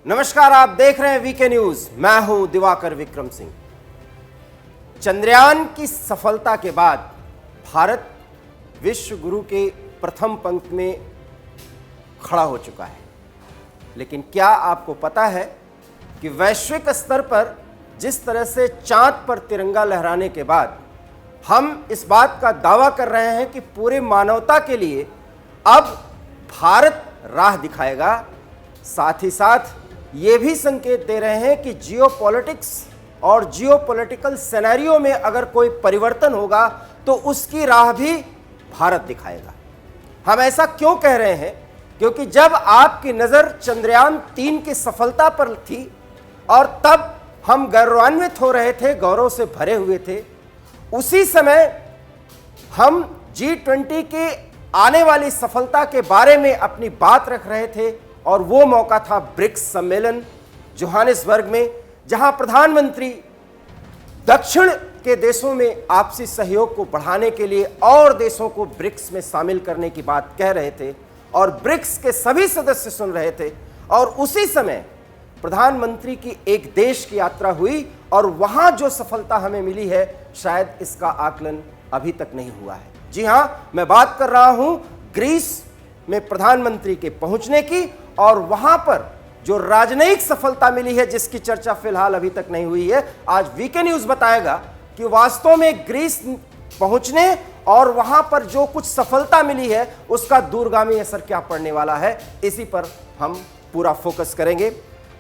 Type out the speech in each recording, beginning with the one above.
नमस्कार, आप देख रहे हैं वीके न्यूज। मैं हूं दिवाकर विक्रम सिंह। चंद्रयान की सफलता के बाद भारत विश्व गुरु के प्रथम पंक्ति में खड़ा हो चुका है। लेकिन क्या आपको पता है कि वैश्विक स्तर पर जिस तरह से चांद पर तिरंगा लहराने के बाद हम इस बात का दावा कर रहे हैं कि पूरे मानवता के लिए अब भारत राह दिखाएगा, साथ ही साथ ये भी संकेत दे रहे हैं कि जियोपॉलिटिक्स और जियोपॉलिटिकल सिनेरियो में अगर कोई परिवर्तन होगा तो उसकी राह भी भारत दिखाएगा। हम ऐसा क्यों कह रहे हैं? क्योंकि जब आपकी नज़र चंद्रयान 3 की सफलता पर थी और तब हम गौरवान्वित हो रहे थे, गौरव से भरे हुए थे, उसी समय हम G20 के आने वाली सफलता के बारे में अपनी बात रख रहे थे। और वो मौका था ब्रिक्स सम्मेलन जोहानिसबर्ग में, जहां प्रधानमंत्री दक्षिण के देशों में आपसी सहयोग को बढ़ाने के लिए और देशों को ब्रिक्स में शामिल करने की बात कह रहे थे और ब्रिक्स के सभी सदस्य सुन रहे थे। और उसी समय प्रधानमंत्री की एक देश की यात्रा हुई और वहां जो सफलता हमें मिली है, शायद इसका आकलन अभी तक नहीं हुआ है। जी हां, मैं बात कर रहा हूं ग्रीस में प्रधानमंत्री के पहुंचने की और वहां पर जो राजनयिक सफलता मिली है, जिसकी चर्चा फिलहाल अभी तक नहीं हुई है। आज वीके न्यूज बताएगा कि वास्तव में ग्रीस पहुंचने और वहां पर जो कुछ सफलता मिली है उसका दूरगामी असर क्या पड़ने वाला है, इसी पर हम पूरा फोकस करेंगे।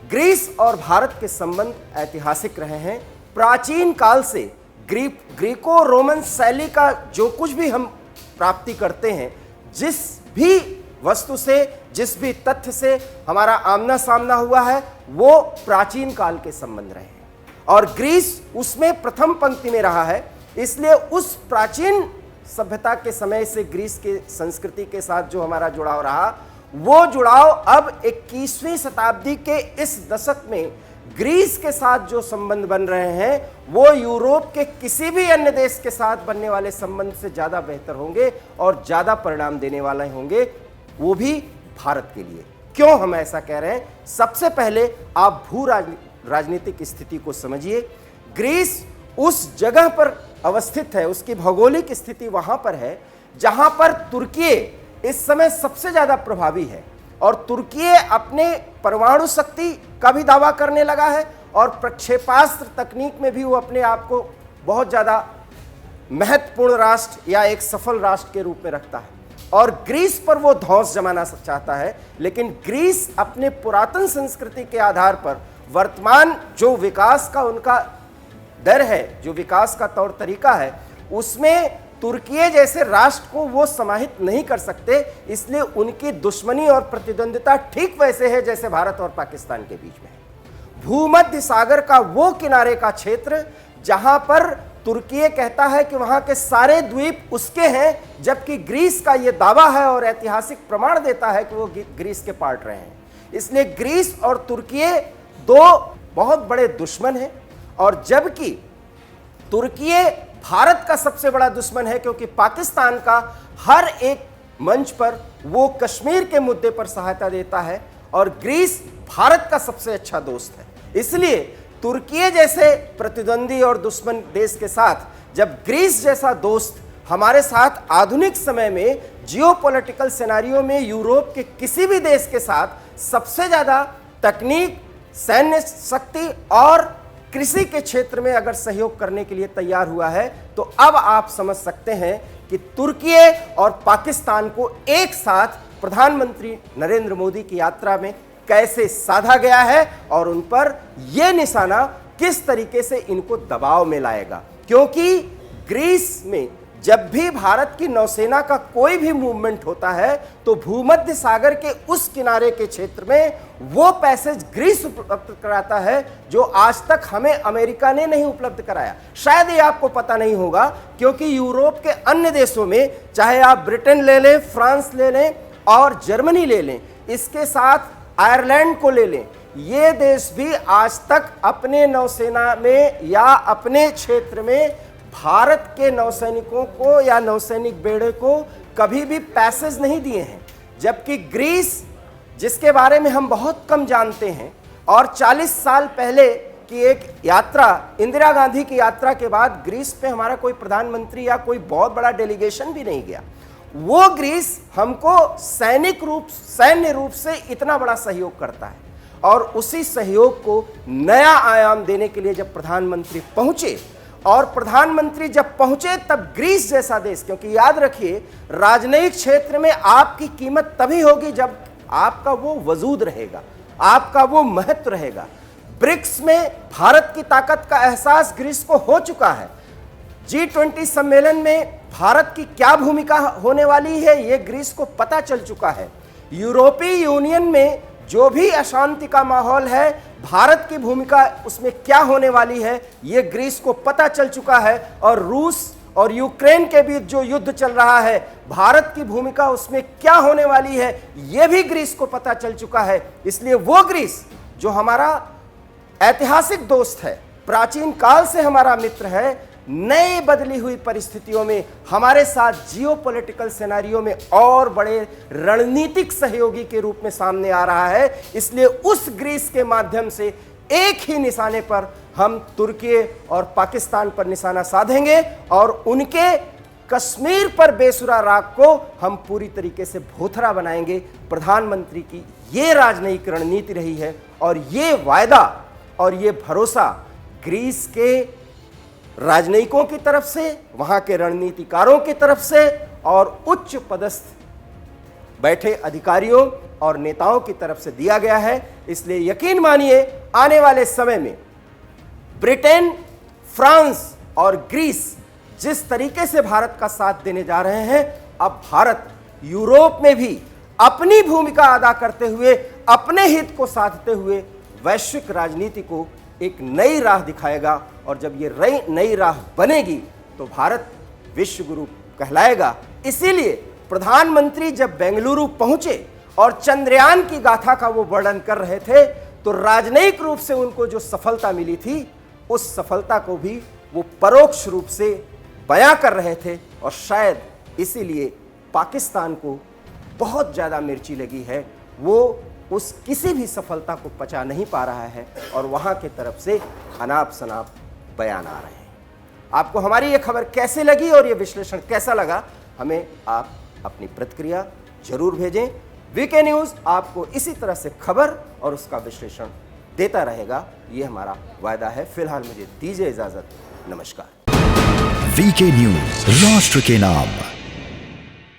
ग्रीस और भारत के संबंध ऐतिहासिक रहे हैं। प्राचीन काल से ग्रीको रोमन शैली का जो कुछ भी हम प्राप्ति करते हैं, जिस भी वस्तु से, जिस भी तथ्य से हमारा आमना सामना हुआ है, वो प्राचीन काल के संबंध रहे हैं और ग्रीस उसमें प्रथम पंक्ति में रहा है। इसलिए उस प्राचीन सभ्यता के समय से ग्रीस के संस्कृति के साथ जो हमारा जुड़ाव रहा, वो जुड़ाव अब 21वीं शताब्दी के इस दशक में ग्रीस के साथ जो संबंध बन रहे हैं, वो यूरोप के किसी भी अन्य देश के साथ बनने वाले संबंध से ज़्यादा बेहतर होंगे और ज़्यादा परिणाम देने वाले होंगे, वो भी भारत के लिए। क्यों हम ऐसा कह रहे हैं? सबसे पहले आप भू राजनीतिक स्थिति को समझिए। ग्रीस उस जगह पर अवस्थित है, उसकी भौगोलिक स्थिति वहां पर है जहां पर तुर्की इस समय सबसे ज्यादा प्रभावी है और तुर्की अपने परमाणु शक्ति का भी दावा करने लगा है और प्रक्षेपास्त्र तकनीक में भी वो अपने आप को बहुत ज्यादा महत्वपूर्ण राष्ट्र या एक सफल राष्ट्र के रूप में रखता है और ग्रीस पर वो धौंस जमाना चाहता है। लेकिन ग्रीस अपने पुरातन संस्कृति के आधार पर वर्तमान जो विकास का उनका दर है, जो विकास का तौर तरीका है, उसमें तुर्की जैसे राष्ट्र को वो समाहित नहीं कर सकते। इसलिए उनकी दुश्मनी और प्रतिद्वंदिता ठीक वैसे है जैसे भारत और पाकिस्तान के बीच में है। भूमध्य सागर का वो किनारे का क्षेत्र जहां पर तुर्की कहता है कि वहां के सारे द्वीप उसके हैं, जबकि ग्रीस का ये दावा है और ऐतिहासिक प्रमाण देता है कि वो ग्रीस के पार्ट रहे हैं। इसलिए ग्रीस और तुर्की दो बहुत बड़े दुश्मन हैं और जबकि तुर्की भारत का सबसे बड़ा दुश्मन है, क्योंकि पाकिस्तान का हर एक मंच पर वो कश्मीर के मुद्दे पर सहायता देता है और ग्रीस भारत का सबसे अच्छा दोस्त है। इसलिए तुर्की जैसे प्रतिद्वंदी और दुश्मन देश के साथ जब ग्रीस जैसा दोस्त हमारे साथ आधुनिक समय में जियोपॉलिटिकल सिनेरियो में यूरोप के किसी भी देश के साथ सबसे ज्यादा तकनीक, सैन्य शक्ति और कृषि के क्षेत्र में अगर सहयोग करने के लिए तैयार हुआ है, तो अब आप समझ सकते हैं कि तुर्की और पाकिस्तान को एक साथ प्रधानमंत्री नरेंद्र मोदी की यात्रा में कैसे साधा गया है और उन पर यह निशाना किस तरीके से इनको दबाव में लाएगा। क्योंकि ग्रीस में जब भी भारत की नौसेना का कोई भी मूवमेंट होता है तो भूमध्य सागर के उस किनारे के क्षेत्र में वो पैसेज ग्रीस उपलब्ध कराता है जो आज तक हमें अमेरिका ने नहीं उपलब्ध कराया। शायद ये आपको पता नहीं होगा, क्योंकि यूरोप के अन्य देशों में, चाहे आप ब्रिटेन ले लें, फ्रांस ले लें और जर्मनी ले लें, इसके साथ आयरलैंड को ले लें, ये देश भी आज तक अपने नौसेना में या अपने क्षेत्र में भारत के नौसैनिकों को या नौसैनिक बेड़े को कभी भी पैसेज नहीं दिए हैं। जबकि ग्रीस, जिसके बारे में हम बहुत कम जानते हैं, और 40 साल पहले की एक यात्रा, इंदिरा गांधी की यात्रा के बाद ग्रीस पे हमारा कोई प्रधानमंत्री या कोई बहुत बड़ा डेलीगेशन भी नहीं गया। वो ग्रीस हमको सैन्य रूप से इतना बड़ा सहयोग करता है, और उसी सहयोग को नया आयाम देने के लिए जब प्रधानमंत्री पहुंचे, और प्रधानमंत्री जब पहुंचे तब ग्रीस जैसा देश, क्योंकि याद रखिए राजनयिक क्षेत्र में आपकी कीमत तभी होगी जब आपका वो वजूद रहेगा, आपका वो महत्व रहेगा। ब्रिक्स में भारत की ताकत का एहसास ग्रीस को हो चुका है। G20 सम्मेलन में भारत की क्या भूमिका होने वाली है ये ग्रीस को पता चल चुका है। यूरोपीय यूनियन में जो भी अशांति का माहौल है, भारत की भूमिका उसमें क्या होने वाली है ये ग्रीस को पता चल चुका है। और रूस और यूक्रेन के बीच जो युद्ध चल रहा है, भारत की भूमिका उसमें क्या होने वाली है ये भी ग्रीस को पता चल चुका है। इसलिए वो ग्रीस जो हमारा ऐतिहासिक दोस्त है, प्राचीन काल से हमारा मित्र है, नए बदली हुई परिस्थितियों में हमारे साथ जियोपॉलिटिकल सिनेरियो में और बड़े रणनीतिक सहयोगी के रूप में सामने आ रहा है। इसलिए उस ग्रीस के माध्यम से एक ही निशाने पर हम तुर्की और पाकिस्तान पर निशाना साधेंगे, और उनके कश्मीर पर बेसुरा राग को हम पूरी तरीके से भोथरा बनाएंगे। प्रधानमंत्री की ये राजनयिक रणनीति रही है, और ये वायदा और ये भरोसा ग्रीस के राजनयिकों की तरफ से, वहां के रणनीतिकारों की तरफ से, और उच्च पदस्थ बैठे अधिकारियों और नेताओं की तरफ से दिया गया है। इसलिए यकीन मानिए आने वाले समय में ब्रिटेन, फ्रांस और ग्रीस जिस तरीके से भारत का साथ देने जा रहे हैं, अब भारत यूरोप में भी अपनी भूमिका अदा करते हुए, अपने हित को साधते हुए वैश्विक राजनीति को एक नई राह दिखाएगा। और जब ये नई राह बनेगी तो भारत विश्व गुरु कहलाएगा। इसीलिए प्रधानमंत्री जब बेंगलुरु पहुंचे और चंद्रयान की गाथा का वो वर्णन कर रहे थे, तो राजनयिक रूप से उनको जो सफलता मिली थी, उस सफलता को भी वो परोक्ष रूप से बयां कर रहे थे। और शायद इसीलिए पाकिस्तान को बहुत ज़्यादा मिर्ची लगी है, वो उस किसी भी सफलता को पचा नहीं पा रहा है, और वहां की तरफ से अनाप शनाप बयान आ रहे हैं। आपको हमारी ये खबर कैसे लगी और ये विश्लेषण कैसा लगा, हमें आप अपनी प्रतिक्रिया जरूर भेजें। वीके न्यूज़ आपको इसी तरह से खबर और उसका विश्लेषण देता रहेगा, ये हमारा वायदा है। फिलहाल मुझे दीजिए इजाजत, नमस्कार। वीके न्यूज़, राष्ट्र के नाम।